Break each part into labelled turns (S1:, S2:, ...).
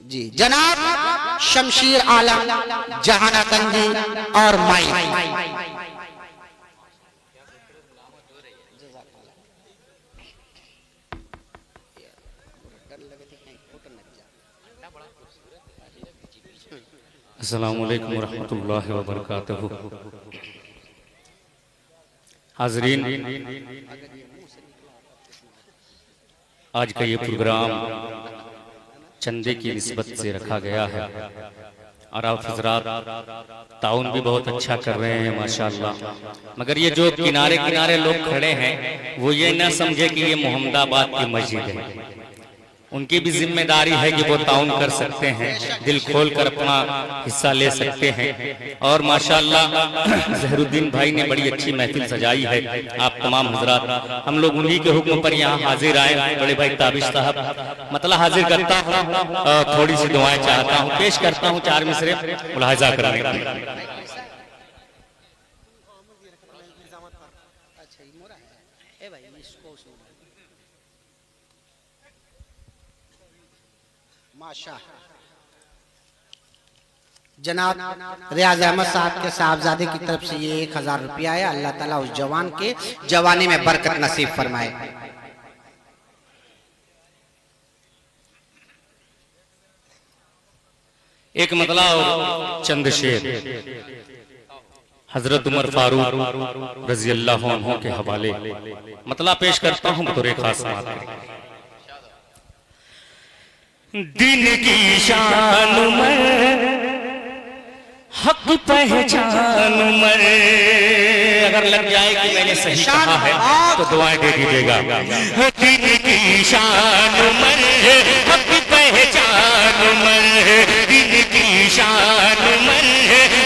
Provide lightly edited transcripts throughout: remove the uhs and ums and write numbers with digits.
S1: जी जनाब शमशीर आलम जहाना कंदी और माई।
S2: अस्सलामुअलैकुम वरहमतुल्लाहि वबरकातुहू। हाज़रीन, आज का ये प्रोग्राम चंदे की निस्बत से रखा गया है और आप हजरात ताउन भी बहुत अच्छा कर रहे हैं माशाअल्लाह। मगर ये जो किनारे किनारे लोग खड़े हैं वो ये ना समझे कि ये मोहम्मदाबाद की मस्जिद है। उनकी भी जिम्मेदारी है कि वो ताउन कर सकते हैं, दिल खोल कर अपना हिस्सा ले सकते हैं। और माशाअल्लाह जहरुद्दीन भाई ने बड़ी अच्छी महफिल सजाई है। आप तमाम हजरात हम लोग उन्हीं के हुक्म पर यहाँ हाजिर आए। बड़े भाई ताबिश साहब मतलब हाजिर करता हूँ, थोड़ी सी दुआएं चाहता हूँ, पेश करता हूँ 4 मिसरे मुलाहिजा कराने।
S1: माशा जनाब रियाज अहमद साहब के साहबजादे की तरफ से ये 1000 रुपया है। अल्लाह ताला उस जवान के जवानी में बरकत नसीब फरमाए।
S2: एक मतला और चंद शेर हजरत उमर फारूक रजी अल्लाह अन्हु के हवाले मतला पेश करता हूँ बतौर खास बात। दिन की शान में हक पहचान में, अगर लग जाए कि मैंने सही कहा है तो दुआएं दे दीजिएगा। दिन की शान में हक पहचान में, दिन की शान में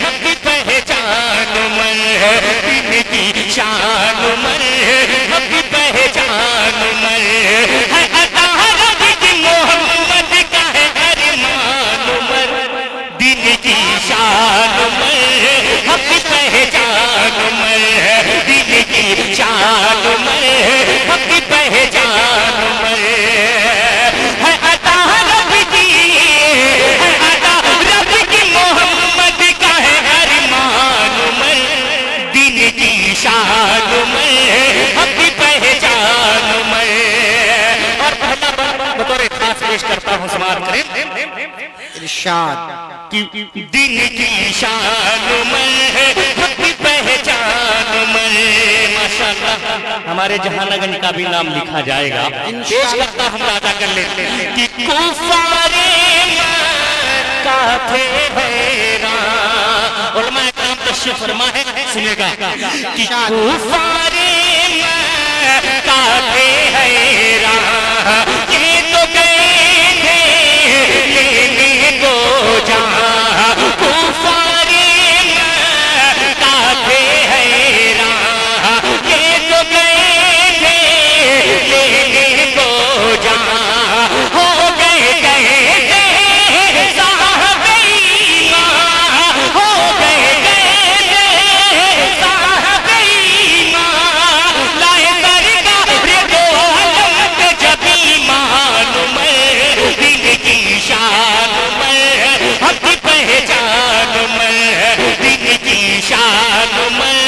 S2: हक पहचान में, दिन की शान में हक पहचान में शान में हक पहचान में, दिल की शान में हक पहचान में है अता रब की, है अता रब की मोहम्मद का है अरमान में, दिल की शान में हक पहचान में। और पहला बतौर खास पेश करता हूँ, समाज करें
S1: इरशाद
S2: कि दिन की शान में हक पहचान में। माशाअल्लाह हमारे जहानागंज का भी नाम लिखा जाएगा। पेश करता हम राजा कर लेते हैं कि कुफारे काफे हैरान, उलमा इकराम तशरीफ फरमा है, सुनेगा कि कुफारे काफे हैरान, ये तो गए थे लेने को जहाँ कुफारे काफे हैरान, ये तो गए थे लेने को जहाँ, हो गए साहबे ईमान, हो गए साहबे ईमान, लाए बरका दो आलम पे जब ईमान में, दिल की शान में हक पहचान में, दिल की शान में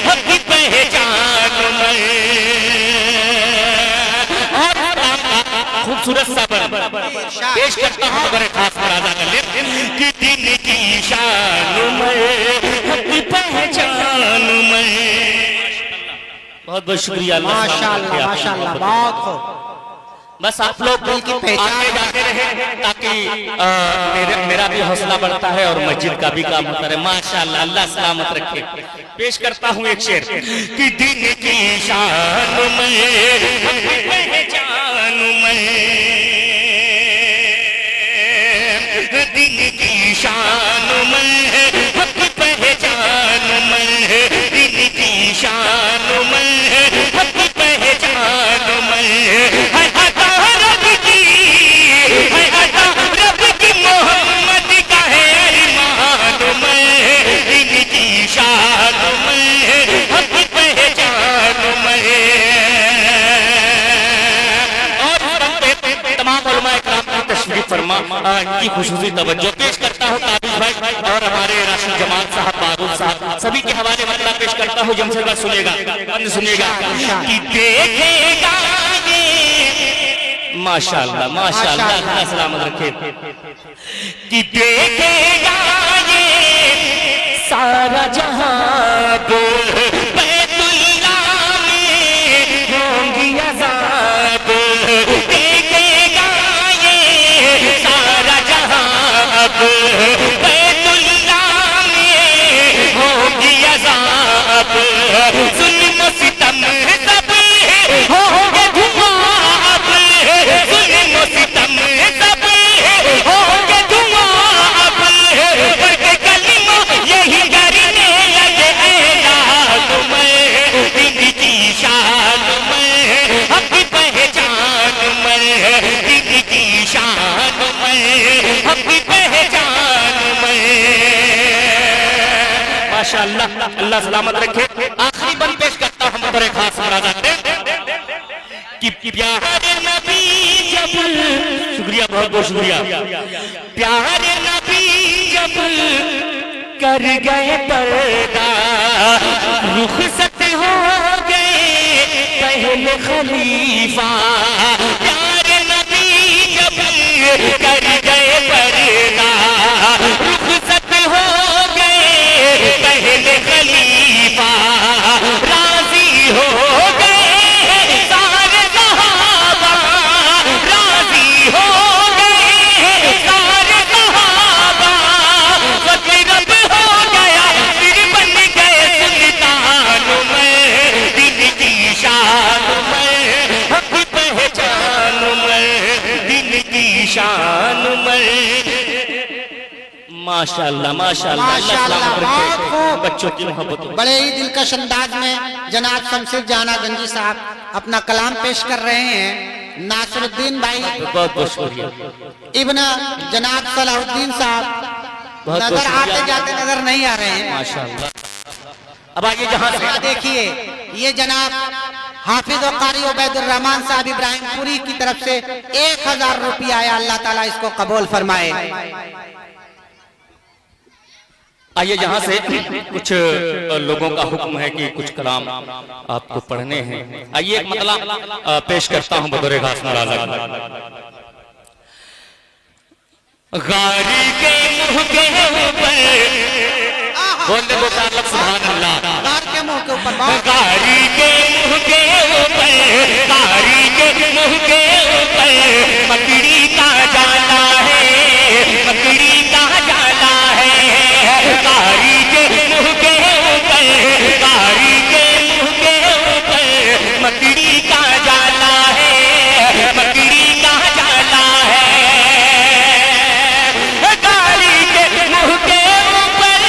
S2: हक पहचान में। खूबसूरत सा पेश करता हूँ बड़े खास राजा का ले कि दिल की शान में हक पहचान में। बहुत बहुत शुक्रिया
S1: माशाअल्लाह माशाअल्लाह, बहुत खूब।
S2: बस आप लोग
S1: दिल की पहचान
S2: आगे जाते रहे ताकि मेरा भी हौसला बढ़ता है और मस्जिद का भी काम होता है। माशाअल्लाह, अल्लाह सलामत रखे। पेश करता हूँ एक शेर कि दिन की शान में पहचान में, दिन की शान में हक पहचान में, दिन की शान में हक पहचान में है अता रब की, है अता रब की मोहम्मद का है अरमान में, दिल की शान में हक पहचान में। और तमाम उलमा इकराम की तशरीफ फरमा इनकी खुसूसी तवज्जो पेश करता हूँ काबिज भाई और हमारे राशिद जमाल साहब, बारूद साहब, सभी के हवाले मतला पेश करता हूँ। जमशेद भाई सुनिएगा, सुनिएगा कि देखेगा ये माशाअल्लाह माशाअल्लाह, अल्लाह सलामत रखे, कि देखेगा ये सारा जहां बैतुल्लाह में होंगी आजाद, देखेगा ये सारा जहां बैतुल्लाह में होंगी आजाद, जुल्म सितम सब होंगे धुआं, जुल्म सितम सब होंगे धुआं, करके कलमा यही करने लगे ऐलान में, दिन की शान में, अपनी पहचान में, दिन की शान में, अपनी पहचान में। माशाअल्लाह, अल्लाह सलामत रखे। आखिरी बंद पेश करता हूं बड़े खास मुरादात कि प्यारे नबी जब, शुक्रिया बहुत बहुत शुक्रिया, प्यारे नबी जब कर गए पर्दा, रुखसत हो गए पहले खलीफा, प्यारे नबी जब कर गए पर्दा, रुखसत हो गए पहले खलीफा, राजी हो गए सारे सहाबा, राजी हो गए सारे सहाबा, वक़्त हो गया फिर बन गए सुल्तान में, दिन की शान में, अपनी पहचान में, दिन की शान में। माशाअल्लाह माशाअल्लाह,
S1: माशाअल्लाह, बहुत खूब।
S2: बच्चों की मोहब्बत।
S1: बड़े ही दिलकश अंदाज में जनाब शमशेद जाना गंजी साहब अपना कलाम पेश कर रहे हैं। नासिरुद्दीन भाई
S2: बहुत बहुत शुक्रिया,
S1: इब्न जनाब सलाहुद्दीन साहब
S2: बहुत
S1: नजर
S2: शुक्रिया।
S1: आते जाते नजर नहीं आ रहे हैं।
S2: माशाअल्लाह। अब आइए जहां से
S1: देखिए ये जनाब हाफिज और कारी उबैदुर रहमान साहब इब्राहिमपुरी की तरफ से 1000 रुपया आया। अल्लाह ताला इसको कबूल फरमाए।
S2: आइए जहां से कुछ लोगों का हुक्म है कि कुछ कलाम आपको पढ़ने हैं। आइए एक मतला पेश करता हूं बतौर खास मुरादा। गारी के मुंह के ऊपर बोलने को ताल्लुक सुभान अल्लाह।
S1: गार के मुंह के ऊपर
S2: गारी के मुंह के ऊपर, गारी के मुंह के ऊपर मकड़ी का जाला है, मकड़ी का जाला है, गारी के मुंह के ऊपर, गारी के मुंह के ऊपर मकड़ी का जाला है, मकड़ी का जाला है, गारी के मुंह के ऊपर,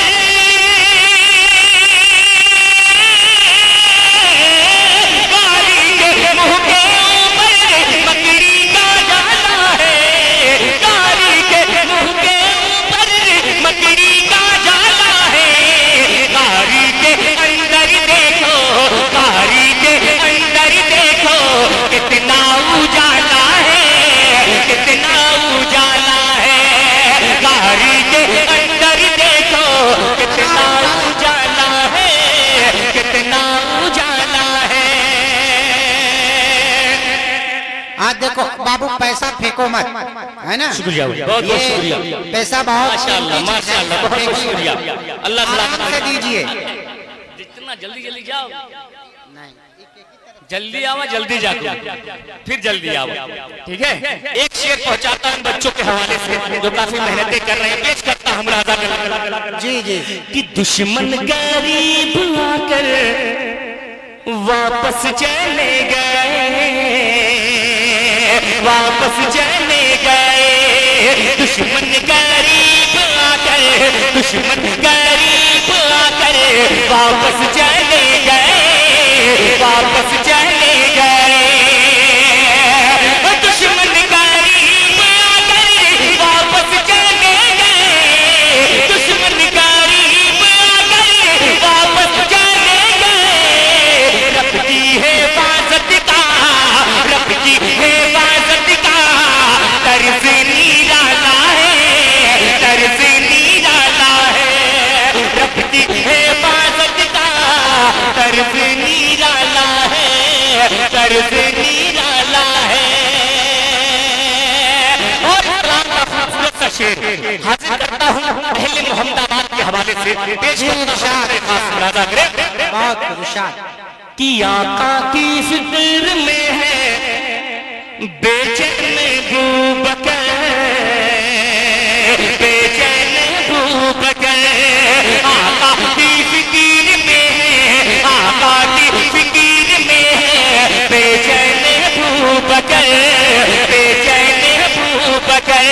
S2: गारी के मुंह के ऊपर मकड़ी का जाला है, गारी के मुंह के ऊपर मकड़ी का जाला है, गारी के अंदर देखो, गारी के अंदर देखो कितना उजाला है, कितना उजाला है, गारी के अंदर देखो कितना उजाला है, कितना उजाला है।
S1: आज देखो बाबू पैसा फेंको मत, है ना।
S2: शुक्रिया, बहुत बहुत
S1: ये
S2: शुक्रिया।
S1: पैसा बहुत
S2: माशाअल्लाह माशाअल्लाह, बहुत बहुत शुक्रिया। अल्लाह
S1: आराम से दीजिए।
S2: जितना जल्दी जल्दी जाओ, जल्दी आओ, जल्दी जाओ, फिर जल्दी आओ, ठीक है। एक शेर पहुंचाता हूं बच्चों के हवाले से जो काफी मेहनतें कर रहे हैं, पेश करता हूं मुरादा।
S1: जी जी
S2: कि दुश्मन गरीब आकर वापस चले गए, वापस चले गए, दुश्मन गरीब आकर, दुश्मन गरीब आकर वापस चले गए, वापस चले गए, दुश्मन गरीब आकर वापस चले गए, दुश्मन गरीब आकर वापस चले गए, रब की हिफाजत का, रब की हिफाजत का तर्ज निराला तर्ज निराला है। और खूबसूरत सा शेर हाजिर करता हूँ अहले मोहम्मदाबाद के हवाले से पेश करता हूँ।
S1: बहुत इरशाद
S2: कि आका की फिक्र में है बेचैन बूबकर, बेचैन बूबकर। आका की फिक्र में है, आका की फिक्र में है बेचैन बूबकर, बेचैन बूबकर।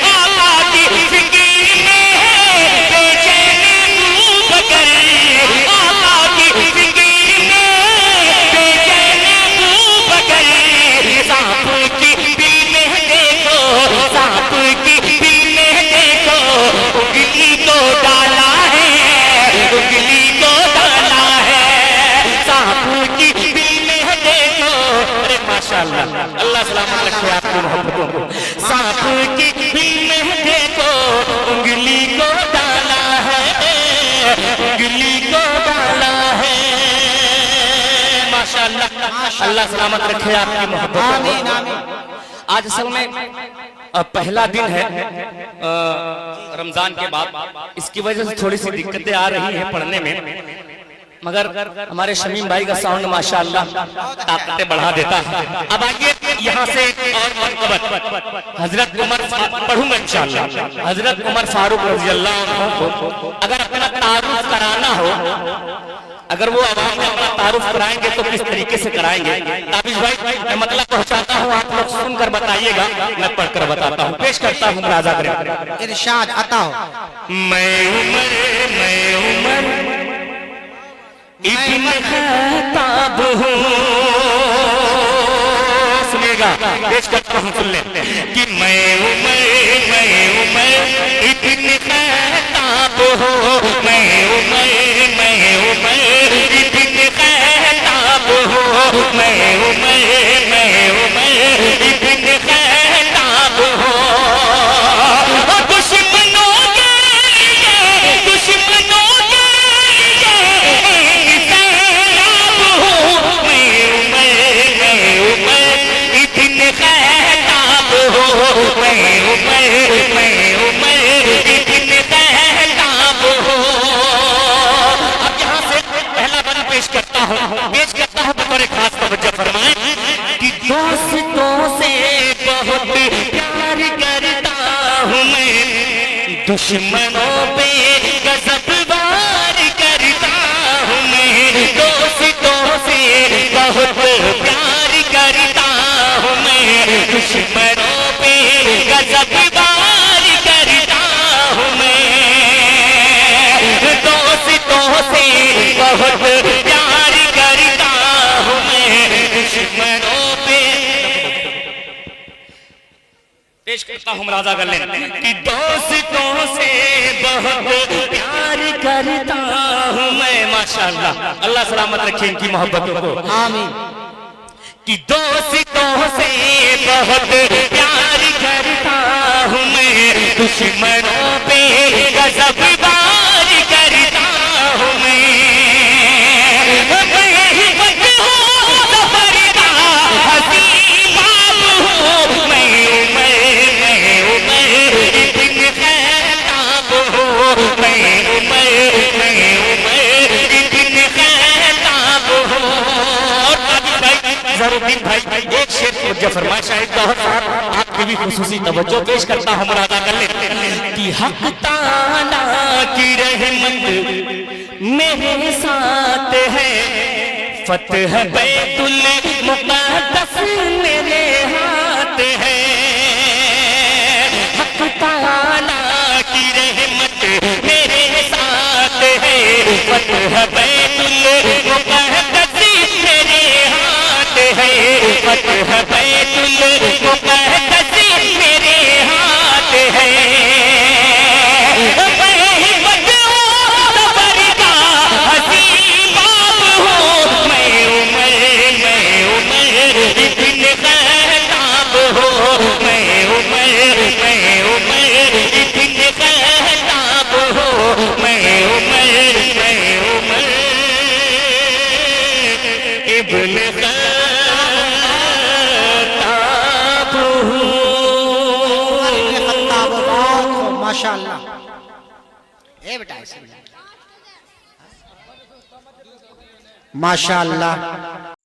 S2: आका की फिक्र में है बेचैन बूबकर, आका की फिक्र में बेचैन बूबकर। सांप की बिल में देखो, सांप की बिल में देखो, उंगली को डाला है, उंगली को डाला है। सांप की बिल में देखो, अरे माशाअल्लाह, अल्लाह सलामत रखे आपको मोहब्बतों को। सांप की बिल में देखो, उंगली को डाला है, उंगली को डाला है। माशाअल्लाह, अल्लाह सलामत रखे आपकी मोहब्बतों
S1: आमीन
S2: को।
S1: आमीन।
S2: आज असल में पहला दिन है रमजान के बाद, इसकी वजह से थोड़ी सी दिक्कतें आ रही हैं पढ़ने में, मगर हमारे शमीम भाई का साउंड माशाअल्लाह ताकतें बढ़ा देता है। अब आइए यहाँ से और मनक़बत हजरत उमर पढ़ूंगा इंशाअल्लाह। हजरत उमर फारूक रज़ी अल्लाह अन्हु को अगर अपना तारुफ कराना हो, अगर वो आवाम में अपना तारुफ कराएंगे तो किस तरीके से कराएंगे? ताबिश भाई मैं मतलब पहुंचाता हूँ, आप लोग सुनकर बताइएगा, मैं पढ़कर बताता हूँ। पेश करता हूँ मुराजा करें।
S1: इरशाद अता हो।
S2: मैं उमर इब्न खत्ताब हूँ। सुनिएगा, पेश करता हूँ, सुन ले कि मैं उमर इब्न खत्ताब हूँ। मैं उमर इब्न खत्ताब हूँ। मैं उमर इब्न खत्ताब हूँ। दुश्मनों के सैलाब हूँ। मैं उमर इब्न खत्ताब हूँ। मैं उमर इब्न खत्ताब हूँ। अब यहाँ से पहला बना पेश करता हूँ बतौर खास तवज्जो फरमाएं कि दोस्तों से बहुत प्यार करता हूँ मैं, दुश्मनों पे गज़ब वार करता हूँ मैं। दोस्तों से बहुत प्यार करता हूँ मैं, दुश्मनों पे गज़ब वार करता हूँ मैं। दोस्तों से बहुत प्यार करता हूँ मैं, दुश्मनों पे। पेश करता हूँ मुरादा कर लें कि दोस्तों से बहुत प्यार करता हूँ मैं। माशाअल्लाह, अल्लाह सलामत रखे इनकी मोहब्बतों को।
S1: आमीन।
S2: कि दोस्तों से बहुत प्यार करता हूँ मैं, दुश्मनों पे गज़ब वार करता हूँ मैं। जरूरदीन भाई एक शेर तवज्जो फरमाए, शायद आपकी भी खुसूसी तवज्जो पेश करता हूँ, मुरादा कर लें कि हक ताला की रहमत मेरे साथ है, फतह बैतुल मुक़द्दस मेरे हाथ है। हक ताला की रहमत मेरे साथ है, फतह बैतुल मुक़द्दस मेरे हाथ है, फतह बैतुल मुक़द्दस मेरे हाथ है। इब्न
S1: माशाअल्लाह। ए बेटा ऐसे माशाअल्लाह।